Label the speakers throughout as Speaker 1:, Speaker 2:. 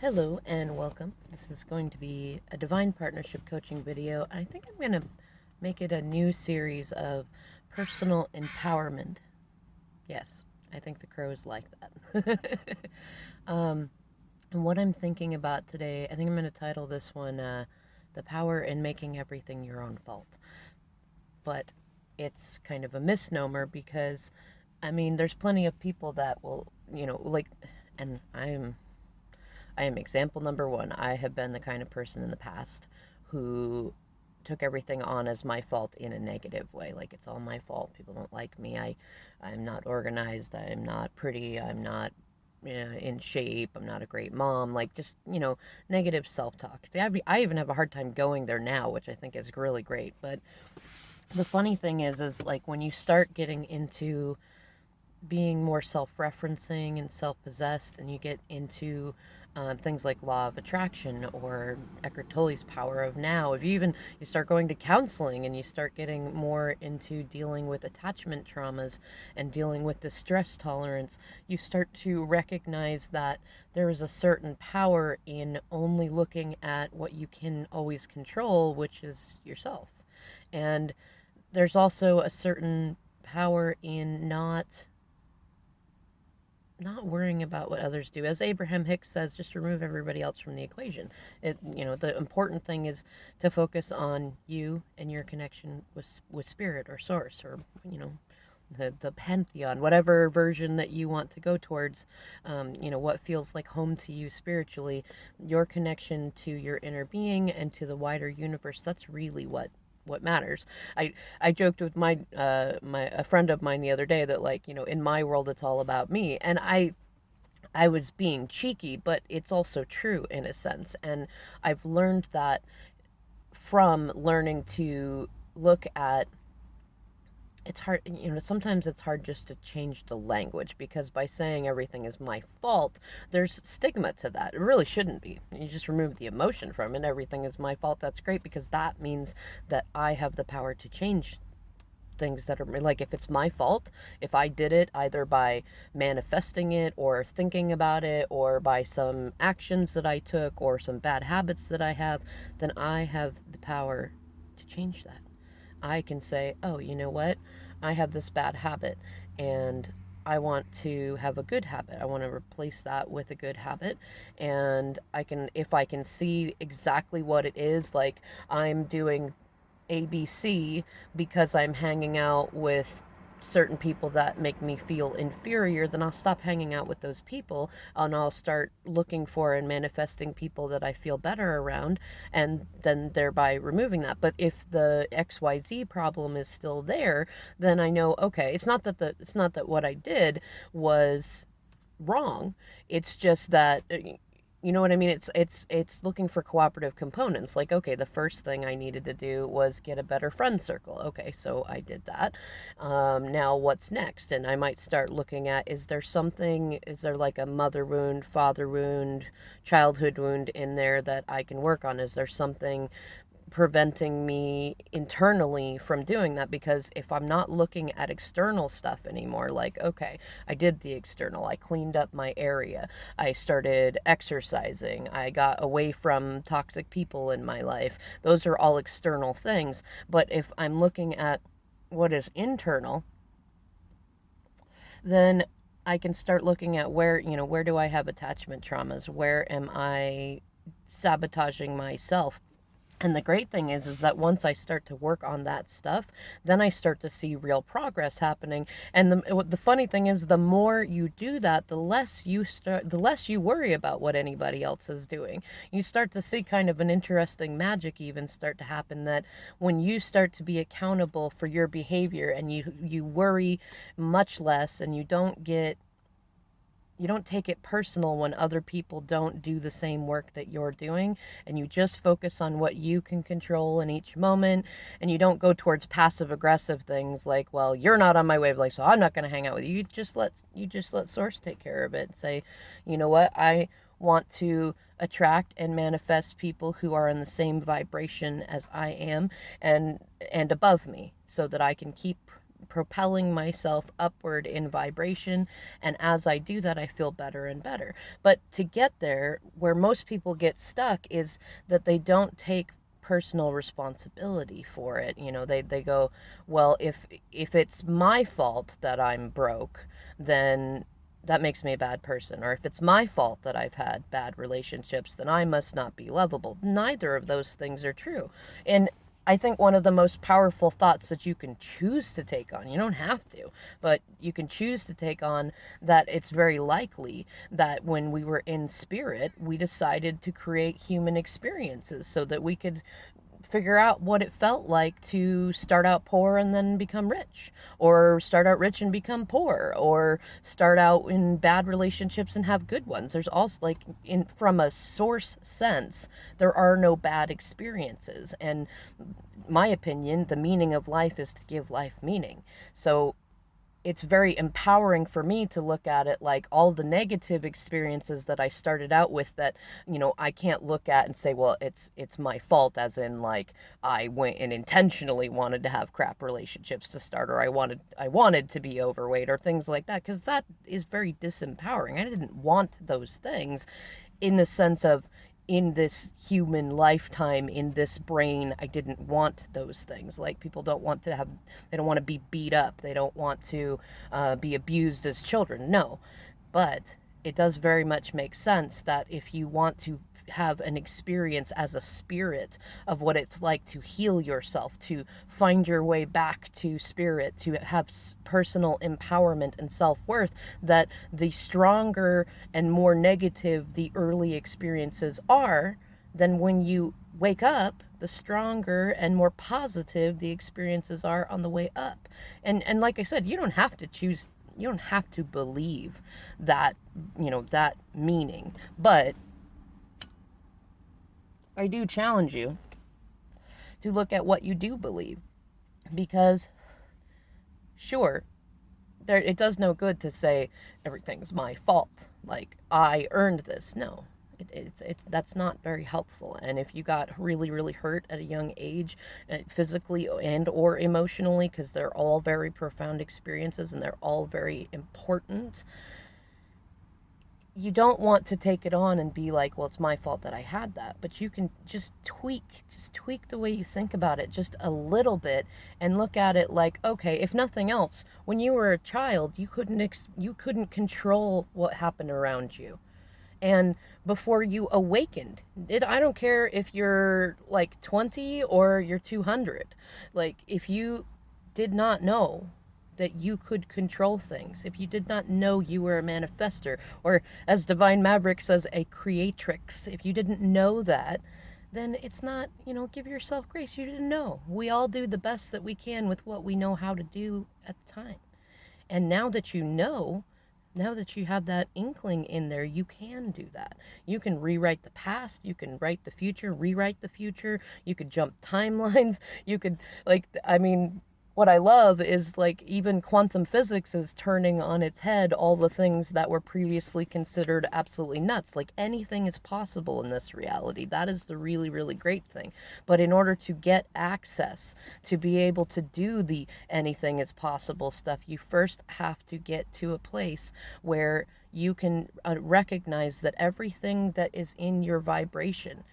Speaker 1: Hello and welcome. This is going to be a Divine Partnership coaching video. I think I'm going to make it a new series of personal empowerment. Yes, I think the crows like that. And what I'm thinking about today, I think I'm going to title this one The Power in Making Everything Your Own Fault. But it's kind of a misnomer because, there's plenty of people that will, and I am example number one. I have been the kind of person in the past who took everything on as my fault in a negative way. Like, it's all my fault. People don't like me. I'm not organized. I'm not pretty. I'm not in shape. I'm not a great mom. Like, just, negative self-talk. I even have a hard time going there now, which I think is really great. But the funny thing is like when you start getting into being more self-referencing and self-possessed, and you get into things like law of attraction or Eckhart Tolle's power of now, if you start going to counseling and you start getting more into dealing with attachment traumas and dealing with the stress tolerance, you start to recognize that there is a certain power in only looking at what you can always control, which is yourself. And there's also a certain power in not worrying about what others do. As Abraham Hicks says, just remove everybody else from the equation. The important thing is to focus on you and your connection with spirit or source, or the pantheon, whatever version that you want to go towards. What feels like home to you spiritually, your connection to your inner being and to the wider universe. That's really what matters. I joked with a friend of mine the other day that, like, in my world it's all about me, and I was being cheeky, but it's also true in a sense. And I've learned that from learning to look at, it's hard, sometimes it's hard just to change the language, because by saying everything is my fault, there's stigma to that. It really shouldn't be. You just remove the emotion from it. Everything is my fault. That's great, because that means that I have the power to change things that are, like, if it's my fault, if I did it either by manifesting it or thinking about it or by some actions that I took or some bad habits that I have, then I have the power to change that. I can say, oh, you know what? I have this bad habit and I want to have a good habit. I want to replace that with a good habit. And if I can see exactly what it is, like I'm doing ABC because I'm hanging out with certain people that make me feel inferior, then I'll stop hanging out with those people and I'll start looking for and manifesting people that I feel better around, and then thereby removing that. But if the XYZ problem is still there, then I know, okay, it's not that what I did was wrong. It's just that, you know what I mean? It's looking for cooperative components. Like, okay, the first thing I needed to do was get a better friend circle. Okay, so I did that. Now what's next? And I might start looking at, is there like a mother wound, father wound, childhood wound in there that I can work on? Is there something preventing me internally from doing that? Because if I'm not looking at external stuff anymore, like, okay, I did the external, I cleaned up my area, I started exercising, I got away from toxic people in my life, those are all external things. But if I'm looking at what is internal, then I can start looking at where do I have attachment traumas? Where am I sabotaging myself? And the great thing is that once I start to work on that stuff, then I start to see real progress happening. And the funny thing is, the more you do that, the less you worry about what anybody else is doing. You start to see kind of an interesting magic even start to happen, that when you start to be accountable for your behavior and you worry much less, and you don't take it personal when other people don't do the same work that you're doing, and you just focus on what you can control in each moment, and you don't go towards passive aggressive things like, well, you're not on my wavelength, so I'm not going to hang out with you. You just let source take care of it. Say, you know what, I want to attract and manifest people who are in the same vibration as I am and above me, so that I can keep propelling myself upward in vibration, and as I do that, I feel better and better. But to get there, where most people get stuck is that they don't take personal responsibility for it. They go, well, if it's my fault that I'm broke, then that makes me a bad person. Or if it's my fault that I've had bad relationships, then I must not be lovable. Neither of those things are true. And I think one of the most powerful thoughts that you can choose to take on, you don't have to, but you can choose to take on, that it's very likely that when we were in spirit, we decided to create human experiences so that we could figure out what it felt like to start out poor and then become rich, or start out rich and become poor, or start out in bad relationships and have good ones. There's also, like, from a source sense, there are no bad experiences. And my opinion, the meaning of life is to give life meaning. So it's very empowering for me to look at it like all the negative experiences that I started out with, that, I can't look at and say, well, it's my fault, as in, like, I went and intentionally wanted to have crap relationships to start, or I wanted to be overweight, or things like that, because that is very disempowering. I didn't want those things, in the sense of, in this human lifetime, in this brain, I didn't want those things. Like, people don't want to they don't want to be beat up. They don't want to be abused as children. No. But it does very much make sense that if you want to have an experience as a spirit of what it's like to heal yourself, to find your way back to spirit, to have personal empowerment and self-worth, that the stronger and more negative the early experiences are, then when you wake up, the stronger and more positive the experiences are on the way up. And like I said, you don't have to believe that, that meaning. But I do challenge you to look at what you do believe, because sure, it does no good to say everything's my fault, like I earned this. No, that's not very helpful. And if you got really, really hurt at a young age, physically and or emotionally, because they're all very profound experiences and they're all very important, you don't want to take it on and be like, well, it's my fault that I had that. But you can just tweak the way you think about it just a little bit, and look at it like, okay, if nothing else, when you were a child, you couldn't control what happened around you. And before you awakened, I don't care if you're like 20 or you're 200, like, if you did not know that you could control things, if you did not know you were a manifester, or, as Divine Maverick says, a creatrix, if you didn't know that, then it's not, give yourself grace. You didn't know. We all do the best that we can with what we know how to do at the time. And now that you know, now that you have that inkling in there, you can do that. You can rewrite the past, you can write the future, rewrite the future, you could jump timelines, you could, like, what I love is, like, even quantum physics is turning on its head all the things that were previously considered absolutely nuts. Like, anything is possible in this reality. That is the really, really great thing. But in order to get access, to be able to do the anything is possible stuff, you first have to get to a place where you can recognize that everything that is in your vibration,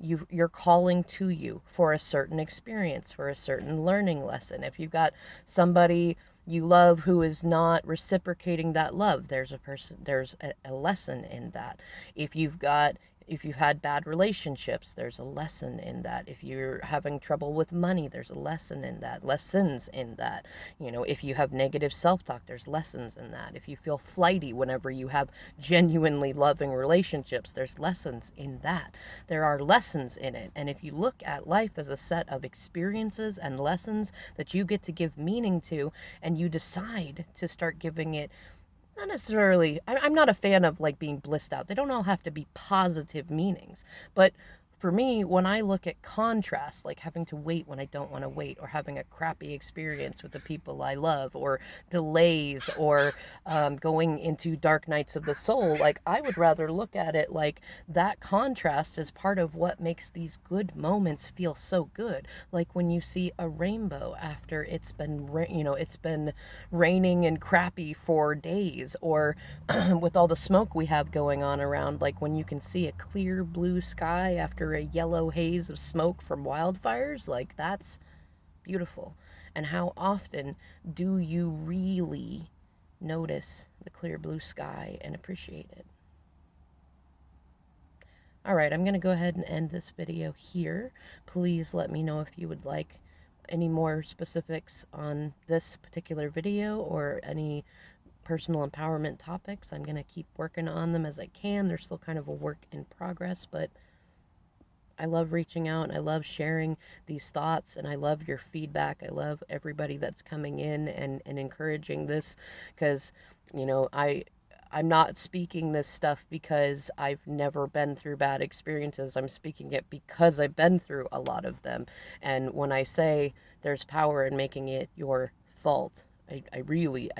Speaker 1: you're calling to you for a certain experience, for a certain learning lesson. If you've got somebody you love who is not reciprocating that love, there's a lesson in that. If you've had bad relationships, there's a lesson in that. If you're having trouble with money, there's a lesson in that, lessons in that. If you have negative self-talk, there's lessons in that. If you feel flighty whenever you have genuinely loving relationships, there's lessons in that. There are lessons in it. And if you look at life as a set of experiences and lessons that you get to give meaning to, and you decide to start giving it, not necessarily, I'm not a fan of, like, being blissed out. They don't all have to be positive meanings. But for me, when I look at contrast, like having to wait when I don't want to wait, or having a crappy experience with the people I love, or delays, or going into dark nights of the soul, like I would rather look at it like that contrast is part of what makes these good moments feel so good. Like when you see a rainbow after it's been, it's been raining and crappy for days, or with all the smoke we have going on around, like when you can see a clear blue sky after a yellow haze of smoke from wildfires, like that's beautiful. And how often do you really notice the clear blue sky and appreciate it? Alright, I'm going to go ahead and end this video here. Please let me know if you would like any more specifics on this particular video or any personal empowerment topics. I'm going to keep working on them as I can. They're still kind of a work in progress, but I love reaching out. I love sharing these thoughts, and I love your feedback. I love everybody that's coming in and encouraging this, because, I'm not speaking this stuff because I've never been through bad experiences. I'm speaking it because I've been through a lot of them. And when I say there's power in making it your fault, I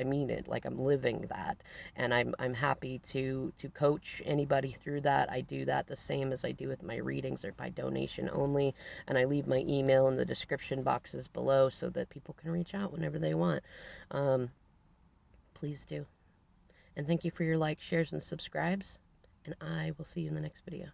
Speaker 1: mean it. Like, I'm living that, and I'm happy to coach anybody through that. I do that the same as I do with my readings. They're by donation only, and I leave my email in the description boxes below so that people can reach out whenever they want. Please do. And thank you for your likes, shares, and subscribes, and I will see you in the next video.